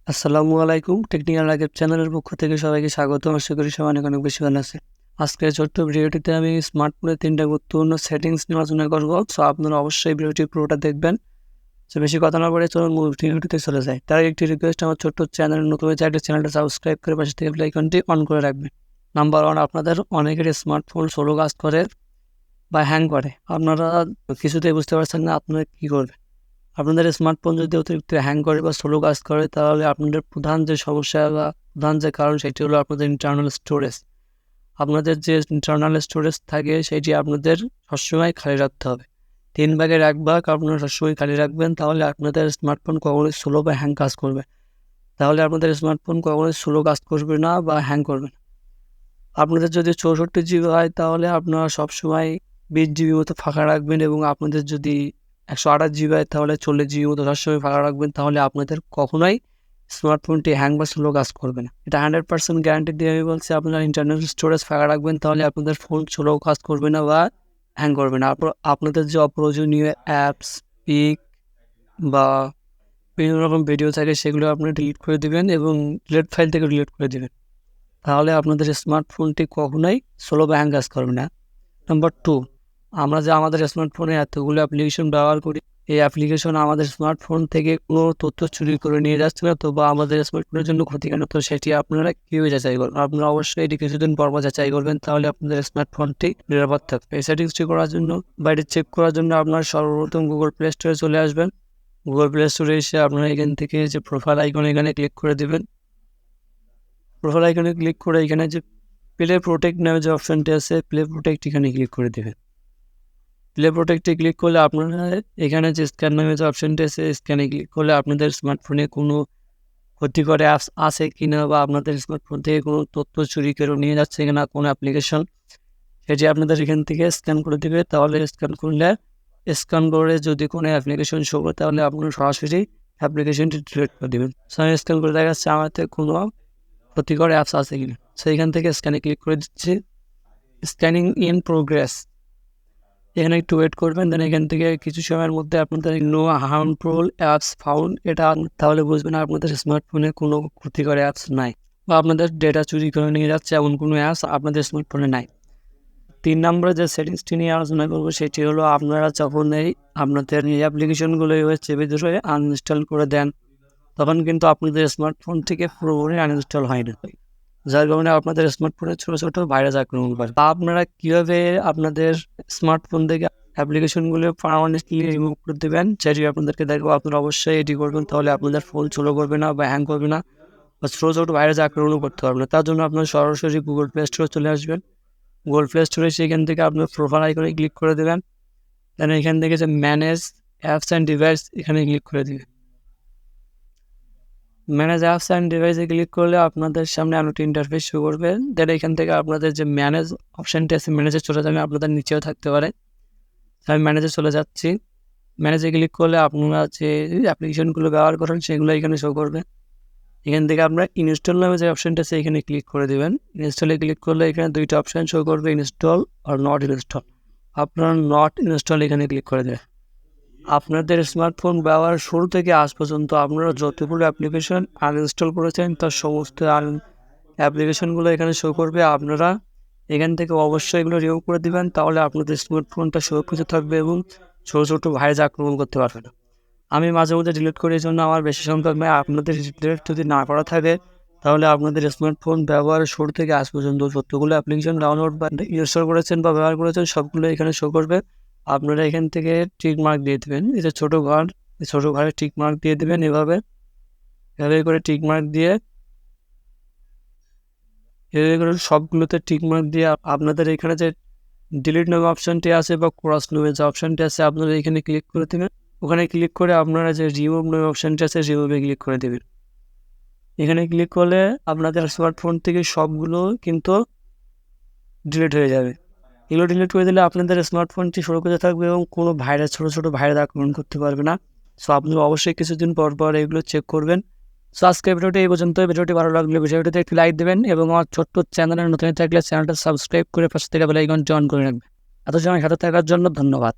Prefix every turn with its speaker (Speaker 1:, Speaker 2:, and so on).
Speaker 1: আসসালামু আলাইকুম। টেকনিক্যাল রাকিব চ্যানেলের পক্ষ থেকে সবাইকে স্বাগতম। আশা করি সবাই অনেক অনেক বেশি ভালো আছে। আজকের ছোট্ট ভিডিওটিতে আমি স্মার্টফোনের ৩টা গুরুত্বপূর্ণ সেটিংস নিয়ে আলোচনা করব। সো আপনারা অবশ্যই ভিডিওটি পুরোটা দেখবেন। সো বেশি কথা না বলে চলুন মূল ভিডিওটিতে চলে যাই। তার একটি রিকোয়েস্ট, আমার ছোট্ট চ্যানেল নতুন হয়ে থাকলে চ্যানেলটা সাবস্ক্রাইব করে পাশে থেকে বেল আইকনটি অন করে রাখবেন। নাম্বার 1, আপনাদের অনেকের স্মার্টফোন স্লো কাজ করে বা হ্যাং করে। আপনারা কিছুতেই বুঝতে পারছেন না আপনারা কী করবেন। আপনাদের স্মার্টফোন যদি অতিরিক্ত হ্যাং করে বা স্লো কাজ করে, তাহলে আপনাদের প্রধান যে সমস্যা বা প্রধান যে কারণ সেটি হলো আপনাদের ইন্টারনাল স্টোরেজ। আপনাদের যে ইন্টারনাল স্টোরেজ থাকে সেটি আপনাদের সবসময় খালি রাখতে হবে। 3 ভাগের 1 ভাগ আপনারা সবসময় খালি রাখবেন, তাহলে আপনাদের স্মার্টফোন কখনোই স্লো বা হ্যাং কাজ করবে। তাহলে আপনাদের স্মার্টফোন কখনোই স্লো কাজ করবে না বা হ্যাং করবে না। আপনাদের যদি 64 জিবি হয়, তাহলে আপনারা সবসময় 20 জিবি মতো ফাঁকা রাখবেন, এবং আপনাদের যদি 128 জিবি হয়, তাহলে 40 জিবি মতো সবসময় ফাঁকা রাখবেন। তাহলে আপনাদের কখনোই স্মার্টফোনটি হ্যাং বা স্লো কাজ করবে না। এটা 100% গ্যারান্টি দিয়ে আমি বলছি। আপনারা ইন্টারনাল স্টোরেজ ফাঁকা রাখবেন, তাহলে আপনাদের ফোন স্লো কাজ করবে না বা হ্যাং করবে না। আপনাদের যে অপ্রয়োজনীয় অ্যাপস, পিক বা বিভিন্ন রকম ভিডিও থাকে, সেগুলো আপনারা ডিলিট করে দেবেন এবং ডিলিট ফাইল থেকে ডিলিট করে দেবেন। তাহলে আপনাদের স্মার্টফোনটি কখনোই স্লো বা হ্যাং কাজ করবে না। নাম্বার 2, আমরা যে আমাদের স্মার্টফোনে এতগুলো অ্যাপ্লিকেশন ব্যবহার করি, এই অ্যাপ্লিকেশন আমাদের স্মার্টফোন থেকে কোনো তথ্য চুরি করে নিয়ে যাচ্ছে না তো, বা আমাদের স্মার্টফোনের জন্য ক্ষতিকারক, তো সেটি আপনারা কীভাবে যাচাই করবেন? আপনারা অবশ্যই এটি কিছুদিন পর যাচাই করবেন, তাহলে আপনাদের স্মার্টফোনটি নিরাপদ থাকবে। এই সেটিংসটি করার জন্য বা এটি চেক করার জন্য আপনারা সর্বপ্রথম গুগল প্লে স্টোরে চলে আসবেন। গুগল প্লে স্টোরে এসে আপনারা এখান থেকে যে প্রোফাইল আইকন, এখানে ক্লিক করে দেবেন। প্রোফাইল আইকনে ক্লিক করে এখানে যে প্লে প্রোটেক্ট নামে যে অপশানটি আছে, প্লে প্রোটেক্ট, এখানে ক্লিক করে দেবেন। প্লে প্রোটেক্টে ক্লিক করলে আপনারা এখানে যে স্ক্যান নামে যে অপশানটি আছে, স্ক্যানে ক্লিক করলে আপনাদের স্মার্টফোনে কোনো ক্ষতিকর অ্যাপস আছে কিনা বা আপনাদের স্মার্টফোন থেকে কোনো তথ্য চুরি করে নিয়ে যাচ্ছে কিনা কোনো অ্যাপ্লিকেশন, সেটি আপনাদের এখান থেকে স্ক্যান করে দেবে। তাহলে স্ক্যান করে যদি কোনো অ্যাপ্লিকেশন শো করে, তাহলে আপনারা সরাসরি অ্যাপ্লিকেশনটি ডিলিট করে দেবেন। স্ক্যান করে দেখা যাচ্ছে আমার থেকে কোনো ক্ষতিকর অ্যাপস আছে কিনা। সেইখান থেকে স্ক্যানে ক্লিক করে দিচ্ছি। স্ক্যানিং ইন প্রোগ্রেস, এখানে একটু ওয়েট করবেন। দেন এখান থেকে কিছু সময়ের মধ্যে আপনাদের নো হার্মফুল অ্যাপস ফাউন্ড, এটা তাহলে বুঝবেন আপনাদের স্মার্টফোনে কোনো ক্ষতিকর অ্যাপস নাই বা আপনাদের ডেটা চুরি করে নিয়ে যাচ্ছে এমন কোনো অ্যাপস আপনাদের স্মার্টফোনে নাই। 3 নম্বরে যে সেটিংসটি নিয়ে আলোচনা করবো সেটি হলো, আপনারা যখন আপনাদের এই অ্যাপ্লিকেশনগুলো চেপে ধরে আনইনস্টল করে দেন, তখন কিন্তু আপনাদের স্মার্টফোন থেকে পুরোপুরি আনইনস্টল হয় না, যার কারণে আপনাদের স্মার্টফোনে ছোটো ছোটো ভাইরাস আক্রমণ করে। তা আপনারা কীভাবে আপনাদের স্মার্টফোন থেকে অ্যাপ্লিকেশনগুলো পার্মানেন্টলি রিমুভ করে দেবেন সেটি আপনাদেরকে দেখবো। আপনারা অবশ্যই এটি করবেন, তাহলে আপনাদের ফোন স্লো করবে না বা হ্যাং করবে না বা ছোটো ছোটো ভাইরাস আক্রমণও করতে পারবে না। তার জন্য আপনারা সরাসরি গুগল প্লে স্টোরে চলে আসবেন। গুগল প্লে স্টোরে সেখান থেকে আপনার প্রোফাইল আইকনে ক্লিক করে দেবেন। দেন এখান থেকে যে ম্যানেজ অ্যাপস অ্যান্ড ডিভাইস, এখানে ক্লিক করে দেবেন। ম্যানেজ অ্যাপস অ্যান্ড ডিভাইসে ক্লিক করলে আপনাদের সামনে এমন একটা ইন্টারফেস শো করবে। দেন এখান থেকে আপনাদের যে ম্যানেজ অপশানটি আছে, ম্যানেজে চলে যাবেন। আপনাদের নিচেও থাকতে পারে, আমি ম্যানেজে চলে যাচ্ছি। ম্যানেজে ক্লিক করলে আপনারা যে অ্যাপ্লিকেশনগুলো ব্যবহার করেন সেগুলো এখানে শো করবে। এখান থেকে আপনারা ইনস্টল নামে যে অপশানটা আছে, এখানে ক্লিক করে দেবেন। ইনস্টলে ক্লিক করলে এখানে 2টা অপশান শো করবে, ইনস্টল আর নট ইনস্টল। আপনারা নট ইনস্টল এখানে ক্লিক করে দেবেন। আপনাদের স্মার্টফোন ব্যবহার শুরু থেকে আজ পর্যন্ত আপনারা যতগুলো অ্যাপ্লিকেশন আনইনস্টল করেছেন, তার সমস্ত অ্যাপ্লিকেশনগুলো এখানে শো করবে। আপনারা এখান থেকে অবশ্যই এগুলো রিমুভ করে দেবেন, তাহলে আপনাদের স্মার্টফোনটা সুরক্ষিত থাকবে এবং ছোটো ছোটো ভাইরাস আক্রমণ করতে পারবে না। আমি মাঝে মধ্যে ডিলিট করি, এই জন্য আমার বেশি সংখ্যক নয়। আপনাদের ডিলিট যদি না করা থাকে, তাহলে আপনাদের স্মার্টফোন ব্যবহারের শুরু থেকে আজ পর্যন্ত যতগুলো অ্যাপ্লিকেশন ডাউনলোড বা ইনস্টল করেছেন বা ব্যবহার করেছেন, সবগুলো এখানে শো করবে। আপনারা এখান থেকে টিক মার্ক দিয়ে দেবেন। এই যে ছোটো ঘর, এই ছোটো ঘরে টিক মার্ক দিয়ে দেবেন। এভাবে করে টিক মার্ক দিয়ে সবগুলোতে টিক মার্ক দিয়ে আপনাদের এখানে যে ডিলিট নামে অপশানটি আছে বা ক্রস নামে যে অপশানটি আছে, আপনারা এখানে ক্লিক করে দেবেন। ওখানে ক্লিক করে আপনারা যে রিমুভ নামে অপশানটি আছে, রিমুভে ক্লিক করে দেবেন। এখানে ক্লিক করলে আপনাদের স্মার্টফোন থেকে সবগুলো কিন্তু ডিলিট হয়ে যাবে। এগুলো ডিলিট করে দিলে আপনাদের স্মার্টফোনটি সুরক্ষিত থাকবে এবং কোনো ভাইরাস, ছোটো ছোটো ভাইরাস আক্রমণ করতে পারবে না। সো আপনি অবশ্যই কিছুদিন পর পর এগুলো চেক করবেন। সো আজকে ভিডিওটি এই পর্যন্ত। ভিডিওটি ভালো লাগলে ভিডিওটিতে একটি লাইক দেবেন এবং আমার ছোট্ট চ্যানেলে নতুন থাকলে চ্যানেলটা সাবস্ক্রাইব করে পাশে থেকে বেল আইকনটি অন করে রাখবেন। এত সময় সাথে থাকার জন্য ধন্যবাদ।